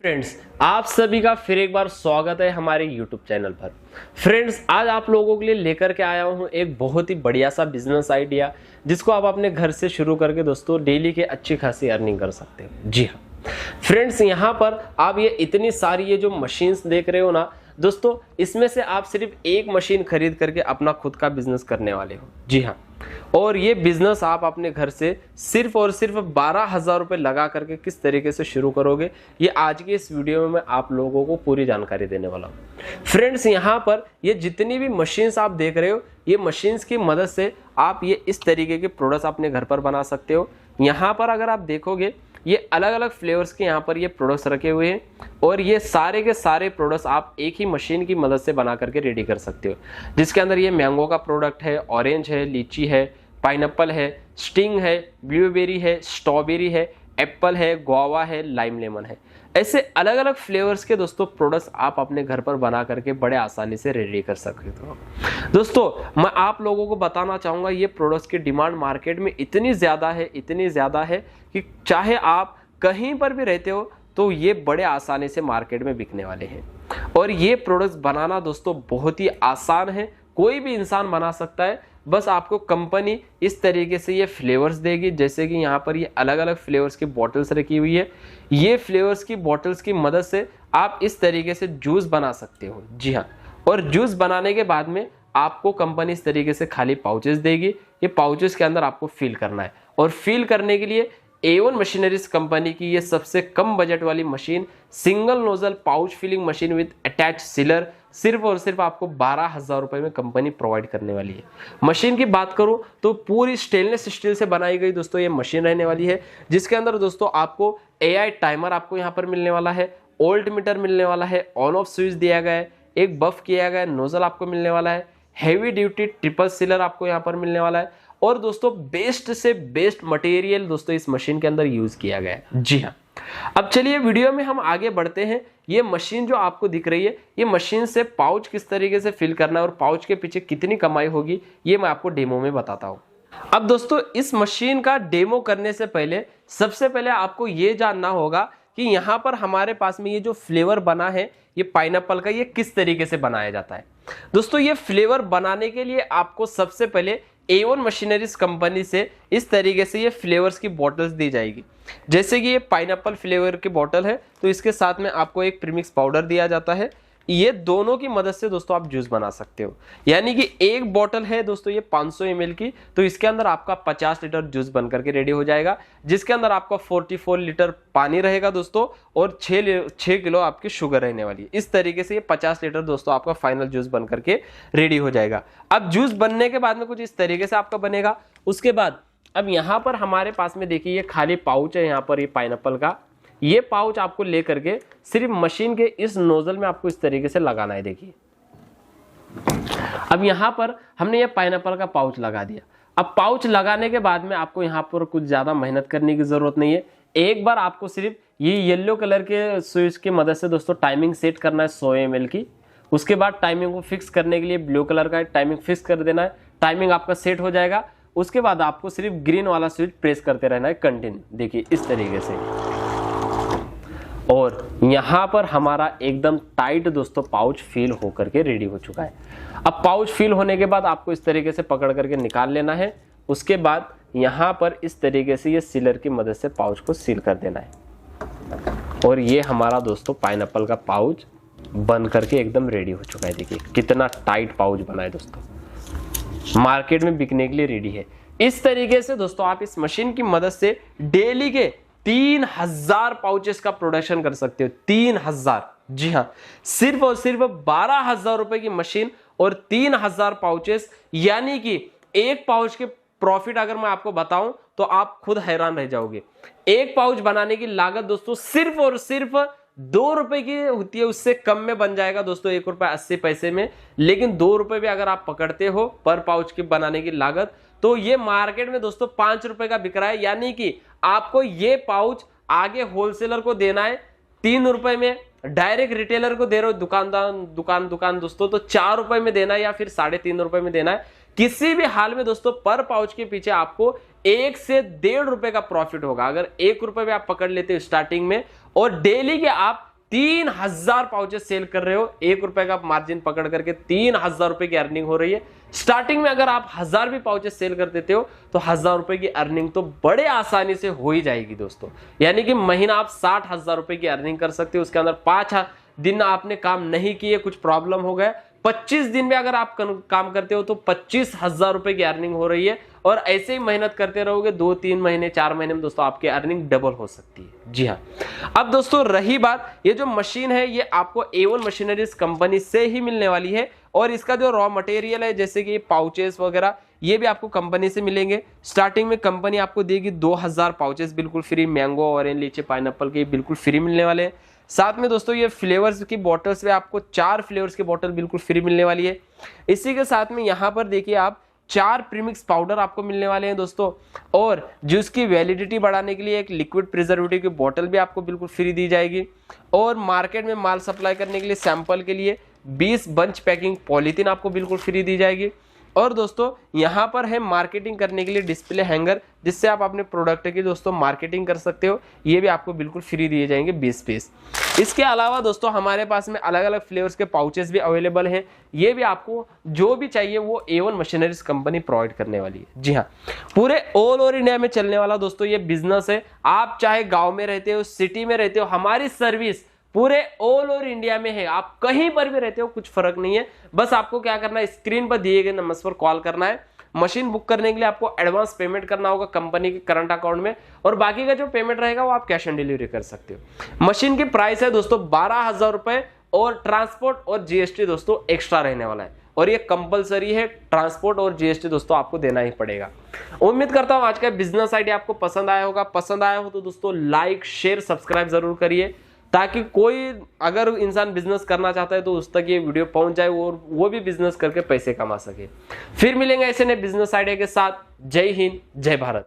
Friends, आप सभी का फिर एक बार स्वागत है हमारे YouTube चैनल पर। फ्रेंड्स, आज आप लोगों के लिए लेकर के आया हूं एक बहुत ही बढ़िया सा बिजनेस आइडिया, जिसको आप अपने घर से शुरू करके दोस्तों डेली के अच्छी खासी अर्निंग कर सकते हो। जी हाँ फ्रेंड्स, यहाँ पर आप ये इतनी सारी ये जो मशीन्स देख रहे हो ना दोस्तों, इसमें से आप सिर्फ एक मशीन खरीद करके अपना खुद का बिजनेस करने वाले हो। जी हाँ, और ये बिजनेस आप अपने घर से सिर्फ और सिर्फ 12,000 रुपये लगा करके किस तरीके से शुरू करोगे, ये आज की इस वीडियो में मैं आप लोगों को पूरी जानकारी देने वाला हूँ। फ्रेंड्स, यहाँ पर ये जितनी भी मशीन्स आप देख रहे हो, ये मशीन्स की मदद से आप ये इस तरीके के प्रोडक्ट्स अपने घर पर बना सकते हो। यहाँ पर अगर आप देखोगे, ये अलग अलग फ्लेवर्स के यहाँ पर ये प्रोडक्ट्स रखे हुए हैं और ये सारे के सारे प्रोडक्ट्स आप एक ही मशीन की मदद से बना करके रेडी कर सकते हो, जिसके अंदर ये मैंगो का प्रोडक्ट है, ऑरेंज है, लीची है, पाइनएप्पल है, स्टिंग है, ब्लूबेरी है, स्ट्रॉबेरी है, एप्पल है, गुआवा है, लाइम लेमन है। ऐसे अलग अलग फ्लेवर्स के दोस्तों प्रोडक्ट्स आप अपने घर पर बना करके बड़े आसानी से रेडी कर सकते हो। दोस्तों, मैं आप लोगों को बताना चाहूँगा, ये प्रोडक्ट्स की डिमांड मार्केट में इतनी ज़्यादा है कि चाहे आप कहीं पर भी रहते हो तो ये बड़े आसानी से मार्केट में बिकने वाले हैं। और ये प्रोडक्ट्स बनाना दोस्तों बहुत ही आसान है, कोई भी इंसान बना सकता है। बस आपको कंपनी इस तरीके से ये फ्लेवर्स देगी, जैसे कि यहाँ पर ये अलग अलग फ्लेवर्स की बॉटल्स रखी हुई है। ये फ्लेवर्स की बॉटल्स की मदद से आप इस तरीके से जूस बना सकते हो। जी हाँ, और जूस बनाने के बाद में आपको कंपनी इस तरीके से खाली पाउचेस देगी। ये पाउचेस के अंदर आपको फिल करना है, और फिल करने के लिए A1 मशीनरीज कंपनी की ये सबसे कम बजट वाली machine, single nozzle pouch filling machine with attach sealer, सिर्फ और सिर्फ आपको 12,000 रुपए में कंपनी प्रोवाइड करने वाली है। मशीन की बात करूं तो पूरी स्टेनलेस स्टील से बनाई गई दोस्तों ये मशीन रहने वाली है, जिसके अंदर दोस्तों आपको AI टाइमर आपको यहाँ पर मिलने वाला है, ओल्ट मीटर मिलने वाला है, ऑन ऑफ स्विच दिया गया है, एक बफ किया गया नोजल आपको मिलने वाला है, हैवी ड्यूटी ट्रिपल सीलर आपको यहाँ पर मिलने वाला है, और दोस्तों बेस्ट से बेस्ट मटेरियल दोस्तों इस मशीन के अंदर यूज किया गया है। जी हाँ, अब चलिए वीडियो में हम आगे बढ़ते हैं। ये मशीन जो आपको दिख रही है, ये मशीन से पाउच किस तरीके से फिल करना है और पाउच के पीछे कितनी कमाई होगी, ये मैं आपको डेमो में बताता हूँ। अब दोस्तों, इस मशीन का डेमो करने से पहले सबसे पहले आपको ये जानना होगा कि यहाँ पर हमारे पास में ये जो फ्लेवर बना है ये पाइनएप्पल का, ये किस तरीके से बनाया जाता है। दोस्तों, ये फ्लेवर बनाने के लिए आपको सबसे पहले A1 मशीनरीज कंपनी से इस तरीके से ये फ्लेवर्स की बॉटल्स दी जाएगी। जैसे कि ये पाइनएप्पल फ्लेवर की बॉटल है, तो इसके साथ में आपको एक प्रीमिक्स पाउडर दिया जाता है। ये दोनों की मदद से दोस्तों आप जूस बना सकते हो। यानी कि एक बॉटल है दोस्तों ये 500 ml की, तो इसके अंदर आपका 50 लीटर जूस बन करके रेडी हो जाएगा, जिसके अंदर आपका 44 लीटर पानी रहेगा दोस्तों, और 6 किलो आपकी शुगर रहने वाली है। इस तरीके से ये 50 लीटर दोस्तों आपका फाइनल जूस बन करके रेडी हो जाएगा। अब जूस बनने के बाद में कुछ इस तरीके से आपका बनेगा। उसके बाद अब यहाँ पर हमारे पास में देखिए ये खाली पाउच है, यहाँ पर ये पाइनएप्पल का ये पाउच आपको लेकर के सिर्फ मशीन के इस नोजल में आपको इस तरीके से लगाना है। देखिए, अब यहाँ पर हमने ये पाइनएप्पल का पाउच लगा दिया। अब पाउच लगाने के बाद में आपको यहाँ पर कुछ ज्यादा मेहनत करने की जरूरत नहीं है। एक बार आपको सिर्फ ये येलो कलर के स्विच की मदद से दोस्तों टाइमिंग सेट करना है 100 ml की। उसके बाद टाइमिंग को फिक्स करने के लिए ब्लू कलर का टाइमिंग फिक्स कर देना है। टाइमिंग आपका सेट हो जाएगा। उसके बाद आपको सिर्फ ग्रीन वाला स्विच प्रेस करते रहना है कंटिन्यू। देखिए इस तरीके से, और यहाँ पर हमारा एकदम टाइट दोस्तों पाउच फिल होकर के रेडी हो चुका है। अब पाउच फिल होने के बाद आपको इस तरीके से पकड़ करके निकाल लेना है। उसके बाद यहाँ पर इस तरीके से ये सीलर की मदद से पाउच को सील कर देना है, और ये हमारा दोस्तों पाइनएप्पल का पाउच बन करके एकदम रेडी हो चुका है। देखिए कितना टाइट पाउच बना है दोस्तों, मार्केट में बिकने के लिए रेडी है। इस तरीके से दोस्तों आप इस मशीन की मदद से डेली के 3000 पाउचेस का प्रोडक्शन कर सकते हो। 3000, जी हाँ, सिर्फ और सिर्फ 12,000 रुपए की मशीन और 3000 पाउचेस। यानी कि एक पाउच के प्रॉफिट अगर मैं आपको बताऊं तो आप खुद हैरान रह जाओगे। एक पाउच बनाने की लागत दोस्तों सिर्फ और सिर्फ 2 रुपए की होती है, उससे कम में बन जाएगा दोस्तों 1 रुपए 80 पैसे में। लेकिन 2 रुपए भी अगर आप पकड़ते हो पर पाउच की बनाने की लागत, तो ये मार्केट में दोस्तों 5 रुपए का बिक रहा है। यानी कि आपको ये पाउच आगे होलसेलर को देना है 3 रुपए में, डायरेक्ट रिटेलर को दे रहे हो दुकान दोस्तों तो 4 रुपए में देना है या फिर 3.5 रुपए में देना है। किसी भी हाल में दोस्तों पर पाउच के पीछे आपको 1 से 1.5 रुपए का प्रॉफिट होगा अगर 1 रुपए भी आप पकड़ लेते हो स्टार्टिंग में, और डेली के आप 3000 पाउचेस सेल कर रहे हो, 1 रुपए का मार्जिन पकड़ करके 3000 रुपए की अर्निंग हो रही है। स्टार्टिंग में अगर आप 1000 भी पाउचेस सेल कर देते हो तो 1000 रुपए की अर्निंग तो बड़े आसानी से हो ही जाएगी दोस्तों। यानी कि महीना आप 60,000 रुपए की अर्निंग कर सकते हो। उसके अंदर 5 दिन आपने काम नहीं किए, कुछ प्रॉब्लम हो गया, 25 दिन में अगर आप काम करते हो तो 25,000 रुपए की अर्निंग हो रही है। और ऐसे ही मेहनत करते रहोगे 2-3 महीने 4 महीने में दोस्तों आपकी अर्निंग डबल हो सकती है। जी हाँ, अब दोस्तों रही बात, ये जो मशीन है ये आपको A1 मशीनरीज कंपनी से ही मिलने वाली है। और इसका जो रॉ मटेरियल है जैसे कि पाउचेस वगैरह ये भी आपको कंपनी से मिलेंगे। स्टार्टिंग में कंपनी आपको देगी 2000 पाउचेस बिल्कुल फ्री, मैंगो, ऑरेंज, लीची, पाइनएप्पल के बिल्कुल फ्री मिलने वाले हैं। साथ में दोस्तों ये फ्लेवर्स की बॉटल्स में आपको 4 फ्लेवर्स की बॉटल बिल्कुल फ्री मिलने वाली है। इसी के साथ में यहाँ पर देखिए आप 4 प्रीमिक्स पाउडर आपको मिलने वाले हैं दोस्तों। और जिसकी वैलिडिटी बढ़ाने के लिए एक लिक्विड प्रिजर्वेटिव की बॉटल भी आपको बिल्कुल फ्री दी जाएगी। और मार्केट में माल सप्लाई करने के लिए सैंपल के लिए 20 बंच पैकिंग पॉलीथीन आपको बिल्कुल फ्री दी जाएगी। और दोस्तों यहाँ पर है मार्केटिंग करने के लिए डिस्प्ले हैंगर, जिससे आप अपने प्रोडक्ट की दोस्तों मार्केटिंग कर सकते हो, ये भी आपको बिल्कुल फ्री दिए जाएंगे 20 पीस। इसके अलावा दोस्तों हमारे पास में अलग अलग फ्लेवर्स के पाउचेस भी अवेलेबल हैं, ये भी आपको जो भी चाहिए वो A1 मशीनरीज कंपनी प्रोवाइड करने वाली है। जी हाँ, पूरे ऑल ओवर इंडिया में चलने वाला दोस्तों ये बिजनेस है। आप चाहे गाँव में रहते हो, सिटी में रहते हो, हमारी सर्विस पूरे ऑल ओवर इंडिया में है। आप कहीं पर भी रहते हो कुछ फर्क नहीं है, बस आपको क्या करना है, स्क्रीन पर दिए गए नंबर पर कॉल करना है। मशीन बुक करने के लिए आपको एडवांस पेमेंट करना होगा कंपनी के करंट अकाउंट में, और बाकी का जो पेमेंट रहेगा वो आप कैश ऑन डिलीवरी कर सकते हो। मशीन की प्राइस है दोस्तों 12,000 रुपए, और ट्रांसपोर्ट और जीएसटी दोस्तों एक्स्ट्रा रहने वाला है, और ये कंपलसरी है। ट्रांसपोर्ट और जीएसटी दोस्तों आपको देना ही पड़ेगा। उम्मीद करता हूं आज का बिजनेस आइडिया आपको पसंद आया होगा। पसंद आया हो तो दोस्तों लाइक, शेयर, सब्सक्राइब जरूर करिए, ताकि कोई अगर इंसान बिजनेस करना चाहता है तो उस तक ये वीडियो पहुंच जाए और वो भी बिजनेस करके पैसे कमा सके। फिर मिलेंगे ऐसे नए बिजनेस आइडिया के साथ। जय हिंद, जय भारत।